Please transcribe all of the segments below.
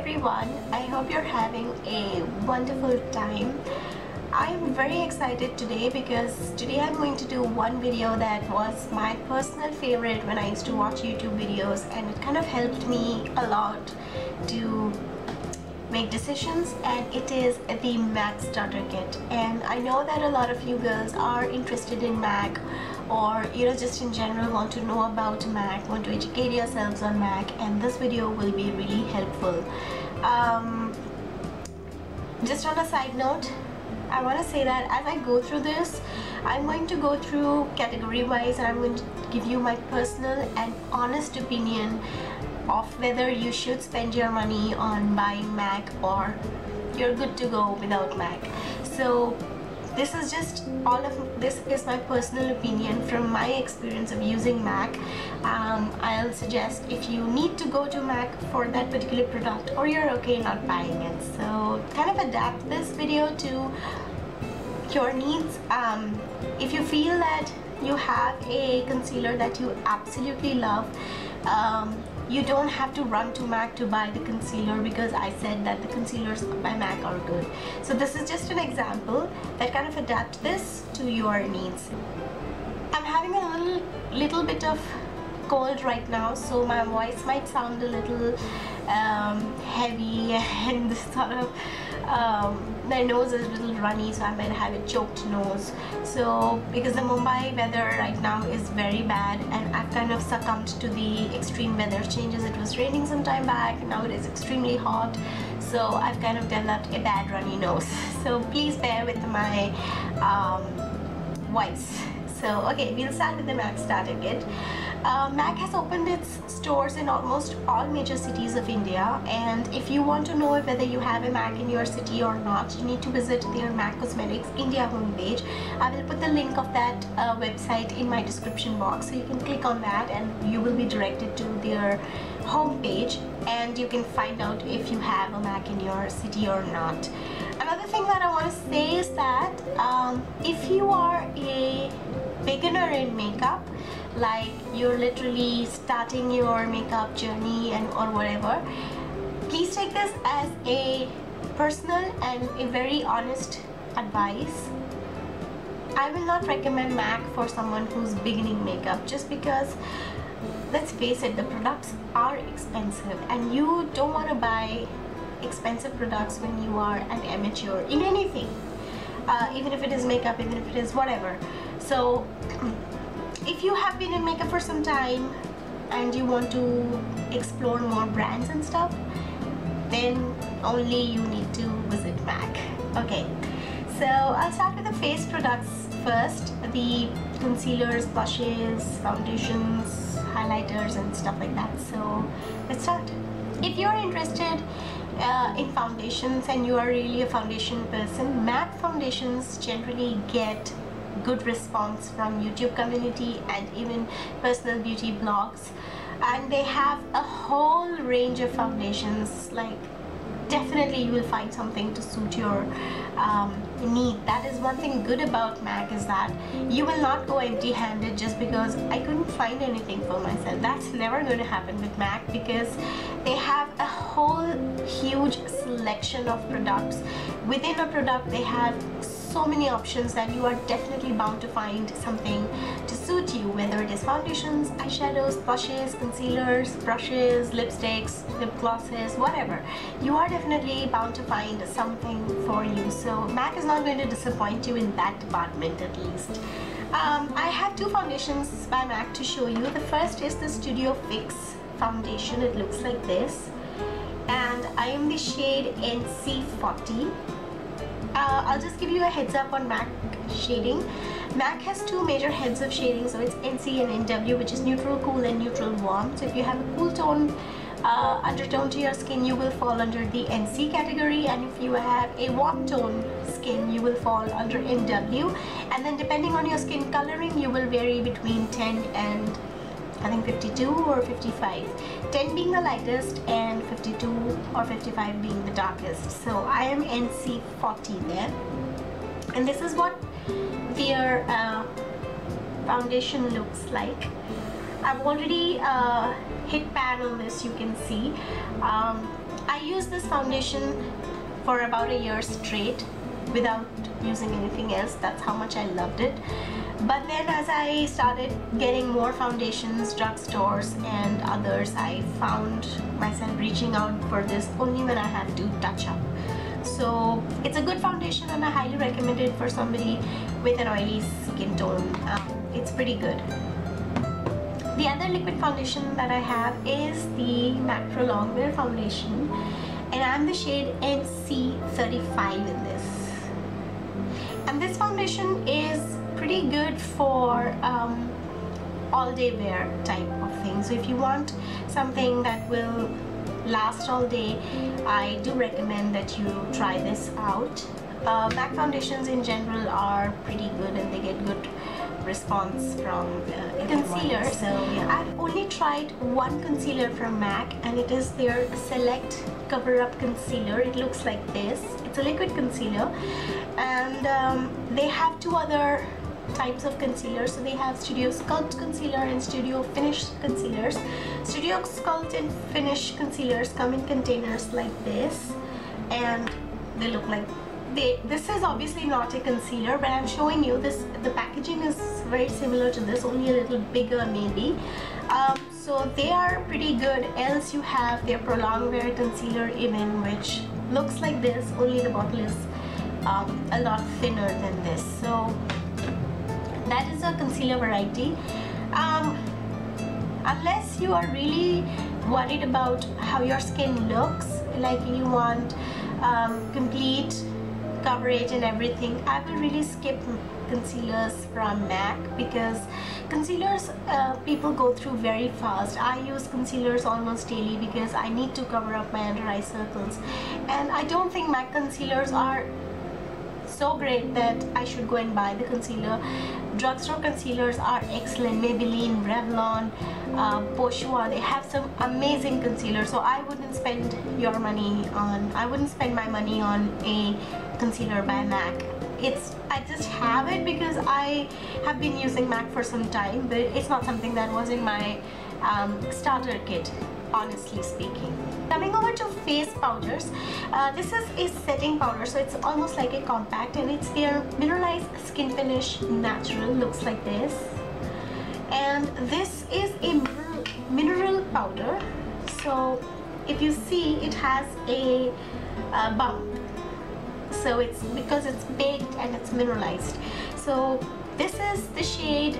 everyone, I hope you're having a wonderful time. I'm very excited today because today I'm going to do one video that was my personal favorite when I used to watch YouTube videos, and it kind of helped me a lot to make decisions, and it is the MAC starter kit. And I know that a lot of you girls are interested in MAC, or just in general want to know about MAC, want to educate yourselves on MAC, and this video will be really helpful. Just on a side note, I want to say that as I go through this, I'm going to go through category wise, and I'm going to give you my personal and honest opinion of whether you should spend your money on buying MAC or you're good to go without MAC. So this is just this is my personal opinion from my experience of using MAC. I'll suggest if you need to go to MAC for that particular product, or you're okay not buying it. So kind of adapt this video to your needs. If you feel that you have a concealer that you absolutely love, you don't have to run to MAC to buy the concealer, because I said that the concealers by MAC are good. So this is just an example that kind of adapt this to your needs. I'm having a little bit of cold right now, so my voice might sound a little heavy, and sort of my nose is a little runny, so I might have a choked nose. So because the Mumbai weather right now is very bad, and I've kind of succumbed to the extreme weather changes. It was raining some time back, now it is extremely hot, so I've kind of developed a bad runny nose. So please bear with my voice. So okay, we'll start with the MAC starter kit. MAC has opened its stores in almost all major cities of India, and if you want to know whether you have a MAC in your city or not, you need to visit their MAC Cosmetics India homepage. I will put the link of that website in my description box, so you can click on that and you will be directed to their homepage, and you can find out if you have a MAC in your city or not. Another thing that I want to say is that if you are a beginner in makeup, like you're literally starting your makeup journey or whatever, please take this as a personal and a very honest advice. I will not recommend MAC for someone who's beginning makeup, just because, let's face it, the products are expensive, and you don't want to buy expensive products when you are an amateur in anything, even if it is makeup, even if it is whatever. So if you have been in makeup for some time and you want to explore more brands and stuff, then only you need to visit MAC. Okay, so I'll start with the face products first, the concealers, blushes, foundations, highlighters and stuff like that. So let's start. If you're interested in foundations and you are really a foundation person, MAC foundations generally get good response from YouTube community and even personal beauty blogs, and they have a whole range of foundations. Like, definitely you will find something to suit your need. That is one thing good about MAC, is that you will not go empty-handed just because I couldn't find anything for myself. That's never going to happen with MAC, because they have a whole huge selection of products. Within a product they have so many options that you are definitely bound to find something to suit you, whether it is foundations, eyeshadows, blushes, concealers, brushes, lipsticks, lip glosses, whatever. You are definitely bound to find something for you. So MAC is not going to disappoint you in that department, at least. I have two foundations by MAC to show you. The first is the Studio Fix foundation. It looks like this, and I am the shade NC40. I'll just give you a heads up on MAC shading. MAC has two major heads of shading, so it's NC and NW, which is neutral cool and neutral warm. So if you have a cool tone undertone to your skin, you will fall under the NC category, and if you have a warm tone skin, you will fall under NW. And then depending on your skin coloring, you will vary between 10 and I think 52 or 55, 10 being the lightest and 52 or 55 being the darkest. So I am NC40 there, and this is what their foundation looks like. I've already hit pan on this, you can see. I used this foundation for about a year straight without using anything else. That's how much I loved it. But then as I started getting more foundations, drugstores and others, I found myself reaching out for this only when I have to touch up. So it's a good foundation and I highly recommend it for somebody with an oily skin tone. It's pretty good. The other liquid foundation that I have is the MAC Pro Longwear foundation, and I'm the shade NC35 in this. And this foundation is pretty good for all day wear type of thing. So if you want something that will last all day, I do recommend that you try this out. MAC foundations in general are pretty good and they get good response from concealer. So yeah, I've only tried one concealer from MAC, and it is their Select Cover Up Concealer. It looks like this. It's a liquid concealer, and they have two other types of concealers. So they have Studio Sculpt Concealer and Studio Finish Concealers. Studio Sculpt and Finish Concealers come in containers like this, and they look like this is obviously not a concealer, but I'm showing you this. The packaging is very similar to this, only a little bigger maybe. So they are pretty good. Else you have their Pro Longwear concealer even, which looks like this, only the bottle is a lot thinner than this. So that is a concealer variety. Unless you are really worried about how your skin looks, like you want complete coverage and everything, I will really skip concealers from MAC, because concealers people go through very fast. I use concealers almost daily because I need to cover up my under eye circles, and I don't think MAC concealers are so great that I should go and buy the concealer. Drugstore concealers are excellent. Maybelline, Revlon, Bourjois, they have some amazing concealers. So I wouldn't spend my money on a concealer by MAC. I just have it because I have been using MAC for some time, but it's not something that was in my starter kit, honestly speaking. Coming over to face powders, this is a setting powder, so it's almost like a compact, and it's their Mineralize Skin Finish Natural. Looks like this, and this is a mineral powder. So if you see, it has a bump, so it's because it's baked and it's mineralized. So this is the shade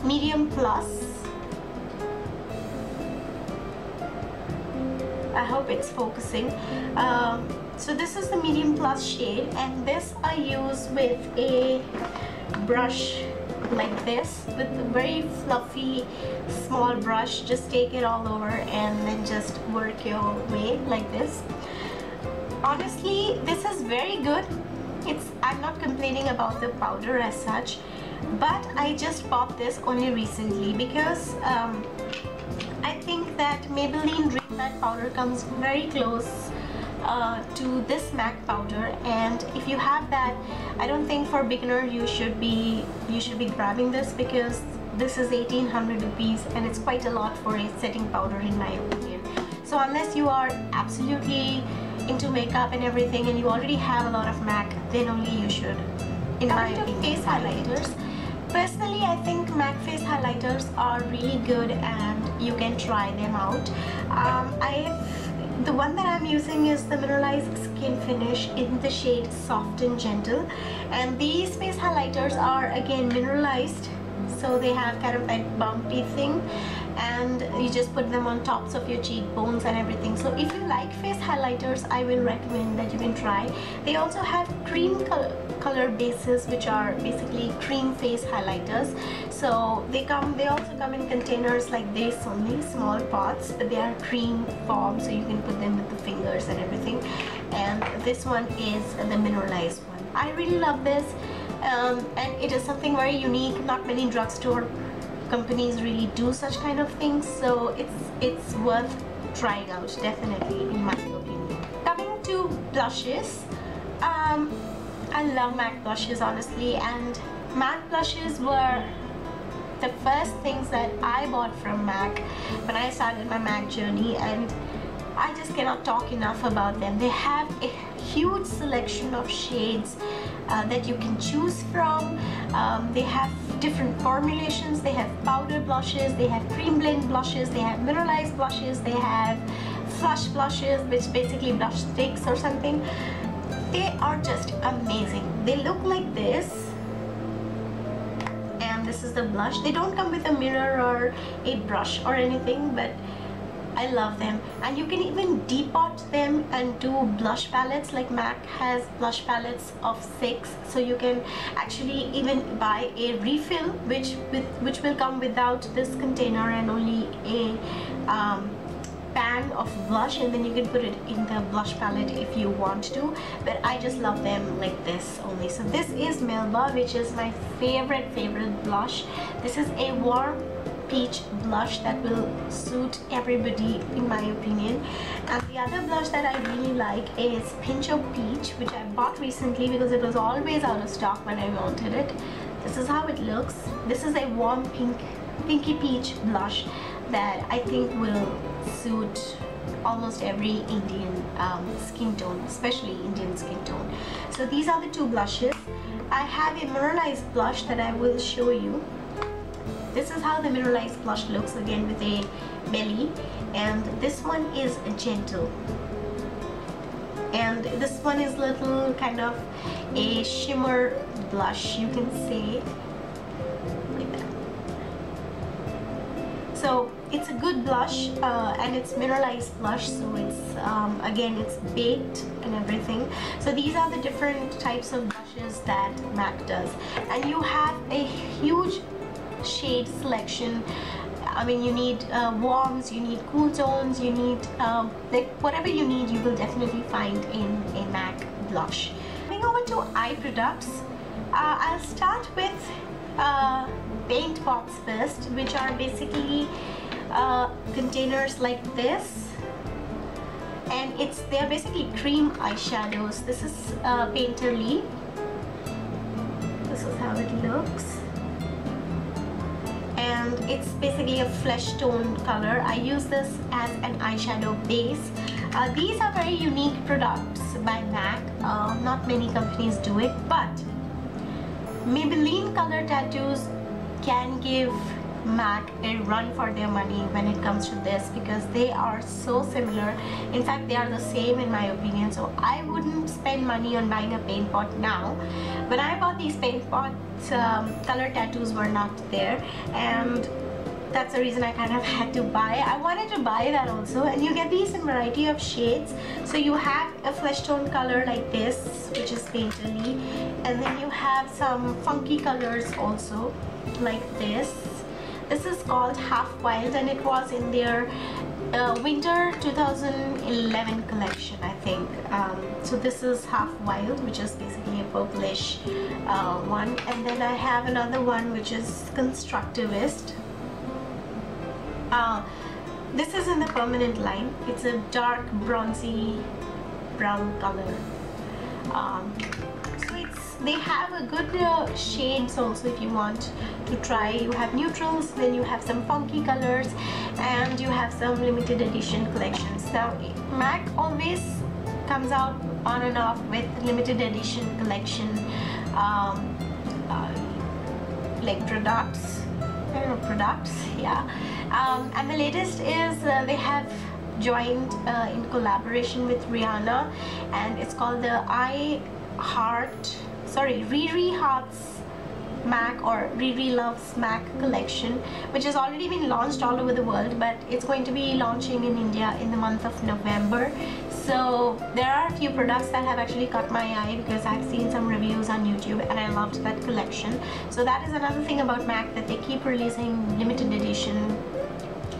Medium Plus. I hope it's focusing. So this is the Medium Plus shade, and this I use with a brush like this, with a very fluffy small brush. Just take it all over and then just work your way like this. Honestly, this is very good. I'm not complaining about the powder as such, but I just bought this only recently because I think that Maybelline Dream Matte powder comes very close to this MAC powder, and if you have that, I don't think for beginner you should be grabbing this, because this is 1800 rupees and it's quite a lot for a setting powder in my opinion. So unless you are absolutely into makeup and everything and you already have a lot of MAC, then only you should, in my opinion. Face highlighters. Personally, I think MAC face highlighters are really good and you can try them out. The one that I'm using is the Mineralize Skin Finish in the shade Soft and Gentle, and these face highlighters are again mineralized, so they have kind of that bumpy thing, and you just put them on tops of your cheekbones and everything. So if you like face highlighters, I will recommend that you can try. They also have cream color bases, which are basically cream face highlighters. So they also come in containers like this, only small pots, but they are cream form, so you can put them with the fingers and everything. And this one is the mineralized one. I really love this, and it is something very unique. Not many drugstore companies really do such kind of things, so it's worth trying out, definitely, in my opinion. Coming to blushes, I love MAC blushes, honestly, and MAC blushes were the first things that I bought from MAC when I started my MAC journey, and I just cannot talk enough about them. They have a huge selection of shades that you can choose from. They have different formulations. They have powder blushes, they have cream blend blushes, they have mineralized blushes, they have flush blushes, which basically blush sticks or something. They are just amazing. They look like this, and this is the blush. They don't come with a mirror or a brush or anything, but I love them. And you can even depot them and do blush palettes. Like MAC has blush palettes of 6, so you can actually even buy a refill which will come without this container and only a pan of blush, and then you can put it in the blush palette if you want to. But I just love them like this only. So this is Melba, which is my favorite blush. This is a warm peach blush that will suit everybody in my opinion. And the other blush that I really like is Pinch of Peach, which I bought recently because it was always out of stock when I wanted it. This is how it looks. This is a warm pinky peach blush that I think will suit almost every Indian skin tone, especially Indian skin tone. So these are the two blushes. I have a mineralized blush that I will show you. This is how the mineralized blush looks, again with a belly, and this one is gentle, and this one is little kind of a shimmer blush, you can say, like that. So it's a good blush, and it's mineralized blush, so it's again it's baked and everything. So these are the different types of blushes that MAC does, and you have a huge shade selection. I mean, you need warms, you need cool tones, you need like whatever you need, you will definitely find in a MAC blush. Coming over to eye products, I'll start with paint pots first, which are basically containers like this, and they're basically cream eyeshadows. This is Painterly. This is how it looks, and it's basically a flesh tone color. I use this as an eyeshadow base. These are very unique products by MAC. Not many companies do it, but Maybelline Color Tattoos can give MAC a run for their money when it comes to this, because they are so similar. In fact, they are the same in my opinion. So I wouldn't spend money on buying a paint pot now. When I bought these paint pots, Color Tattoos were not there, and that's the reason I kind of had to buy. I wanted to buy that also, and you get these in variety of shades. So you have a flesh tone color like this, which is Painterly, and then you have some funky colors also like this. This is called Half Wild, and it was in their winter 2011 collection, I think. So this is Half Wild, which is basically a purplish one, and then I have another one which is Constructivist. This is in the permanent line. It's a dark bronzy brown color. They have a good shades also if you want to try. You have neutrals, then you have some funky colors, and you have some limited edition collections. Now MAC always comes out on and off with limited edition collection like products, yeah. And the latest is they have joined in collaboration with Rihanna, and it's called the Riri Hearts MAC, or Riri Loves MAC collection, which has already been launched all over the world, but it's going to be launching in India in the month of November. So there are a few products that have actually caught my eye because I've seen some reviews on YouTube and I loved that collection. So that is another thing about MAC, that they keep releasing limited edition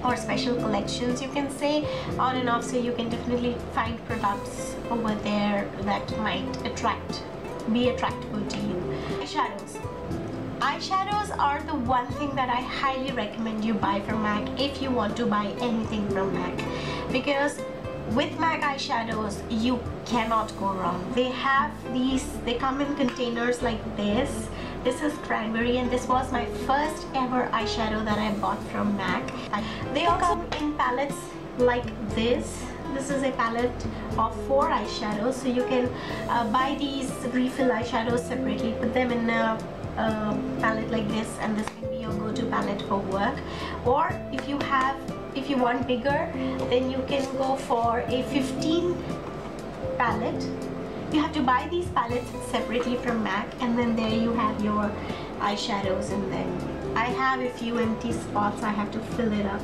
or special collections, you can say, on and off. So you can definitely find products over there that might be attractive to you. Eyeshadows. Eyeshadows are the one thing that I highly recommend you buy from MAC if you want to buy anything from MAC, because with MAC eyeshadows you cannot go wrong. They have these, they come in containers like this. This is Cranberry, and this was my first ever eyeshadow that I bought from MAC. They also come in palettes like this. this is a palette of 4 eyeshadows, so you can buy these refill eyeshadows separately, put them in a palette like this, and this can be your go-to palette for work. Or if you want bigger, then you can go for a 15 palette. You have to buy these palettes separately from MAC, and then there you have your eyeshadows. And then I have a few empty spots, I have to fill it up,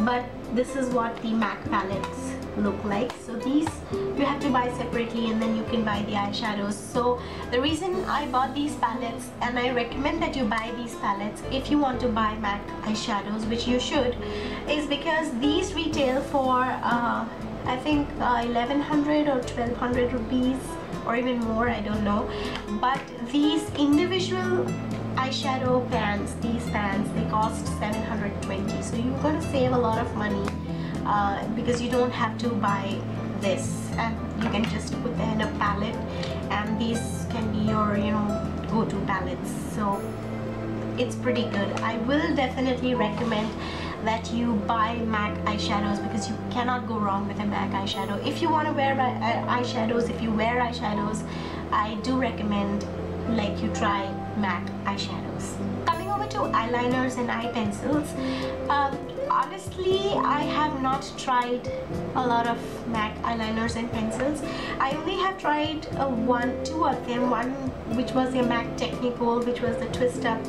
but this is what the MAC palettes look like. So these you have to buy separately, and then you can buy the eyeshadows. So the reason I bought these palettes, and I recommend that you buy these palettes if you want to buy MAC eyeshadows, which you should, is because these retail for I think 1100 or 1200 rupees, or even more, I don't know. But these individual eyeshadow pans, these pans, they cost 720, so you're going to save a lot of money because you don't have to buy this, and you can just put them in a palette, and these can be your, you know, go-to palettes. So it's pretty good. I will definitely recommend that you buy MAC eyeshadows, because you cannot go wrong with a MAC eyeshadow. If you want to wear eyeshadows, if you wear eyeshadows, I do recommend like you try MAC eyeshadows. Coming over to eyeliners and eye pencils, honestly I have not tried a lot of MAC eyeliners and pencils. I only have tried two of them, one which was a MAC Technical, which was the twist up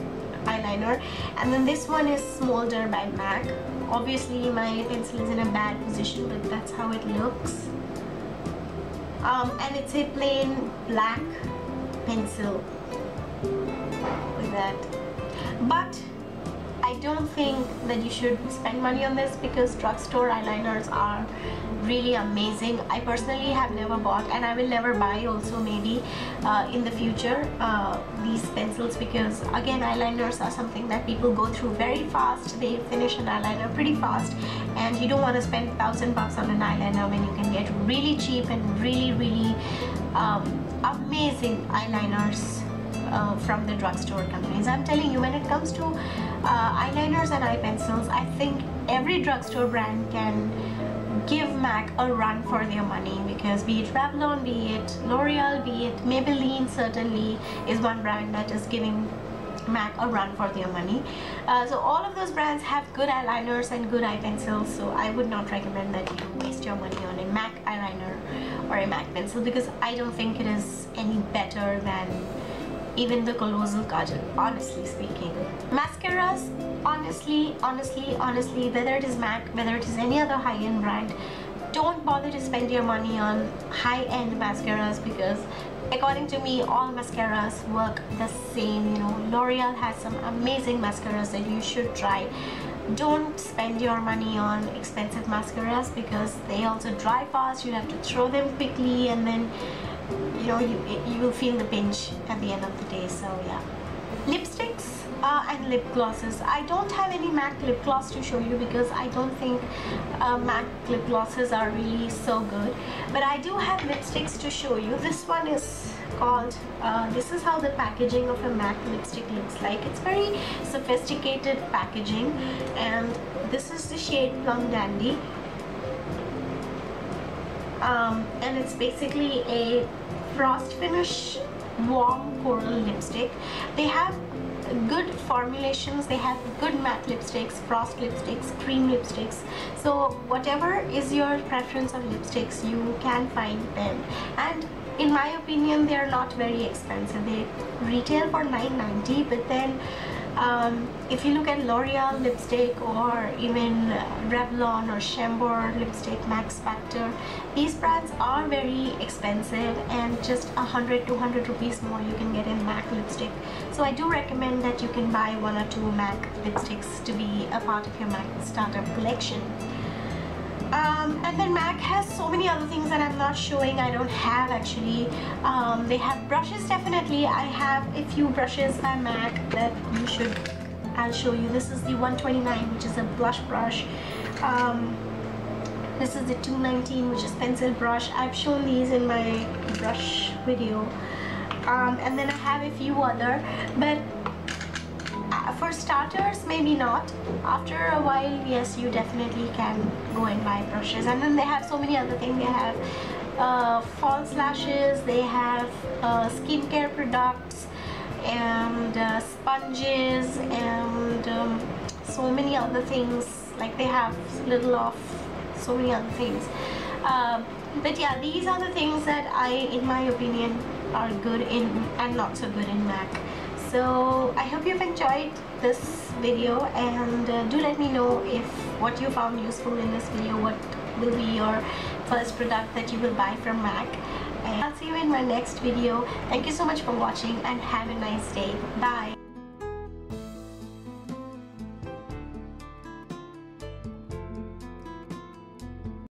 eyeliner, and then this one is Smolder by MAC. Obviously my pencil is in a bad position, but that's how it looks. And it's a plain black pencil with that. But I don't think that you should spend money on this, because drugstore eyeliners are really amazing. I personally have never bought, and I will never buy also maybe in the future, these pencils, because again eyeliners are something that people go through very fast. They finish an eyeliner pretty fast, and you don't want to spend $1000 on an eyeliner when you can get really cheap and really amazing eyeliners from the drugstore companies. I'm telling you, when it comes to eyeliners and eye pencils, I think every drugstore brand can give MAC a run for their money, because be it Revlon, be it L'Oreal, be it Maybelline, certainly is one brand that is giving MAC a run for their money. So all of those brands have good eyeliners and good eye pencils, so I would not recommend that you waste your money on a MAC eyeliner or a MAC pencil, because I don't think it is any better than even the Colossal Kajal, honestly speaking. Mascaras, honestly, whether it is MAC, whether it is any other high-end brand, don't bother to spend your money on high-end mascaras, because according to me, all mascaras work the same. You know, L'Oreal has some amazing mascaras that you should try. Don't spend your money on expensive mascaras, because they also dry fast. You have to throw them quickly, and then you know, you will feel the pinch at the end of the day. So yeah. Lipsticks and lip glosses. I don't have any MAC lip gloss to show you, because I don't think MAC lip glosses are really so good, but I do have lipsticks to show you. This one is called, this is how the packaging of a MAC lipstick looks like. It's very sophisticated packaging, and this is the shade Plum Dandy. And it's basically a frost finish warm coral lipstick. They have good formulations, they have good matte lipsticks, frost lipsticks, cream lipsticks. So whatever is your preference of lipsticks, you can find them, and in my opinion they are not very expensive. They retail for $9.90, but then if you look at L'Oreal lipstick, or even Revlon or Chambord lipstick, Max Factor, these brands are very expensive, and just 100-200 rupees more you can get in MAC lipstick. So I do recommend that you can buy 1 or 2 MAC lipsticks to be a part of your MAC startup collection. And then MAC has so many other things that I'm not showing. I don't have actually. They have brushes, definitely. I have a few brushes by MAC that you should, I'll show you. This is the 129, which is a blush brush. This is the 219, which is pencil brush. I've shown these in my brush video. And then I have a few other, but For starters, maybe not. After a while, yes, you definitely can go and buy brushes. And then they have so many other things. They have false lashes, they have skincare products, and sponges, and so many other things. Like they have little of so many other things. But yeah, these are the things that in my opinion, are good in and not so good in MAC. So I hope you've enjoyed this video, and do let me know if what you found useful in this video. What will be your first product that you will buy from MAC? And I'll see you in my next video. Thank you so much for watching, and have a nice day. Bye.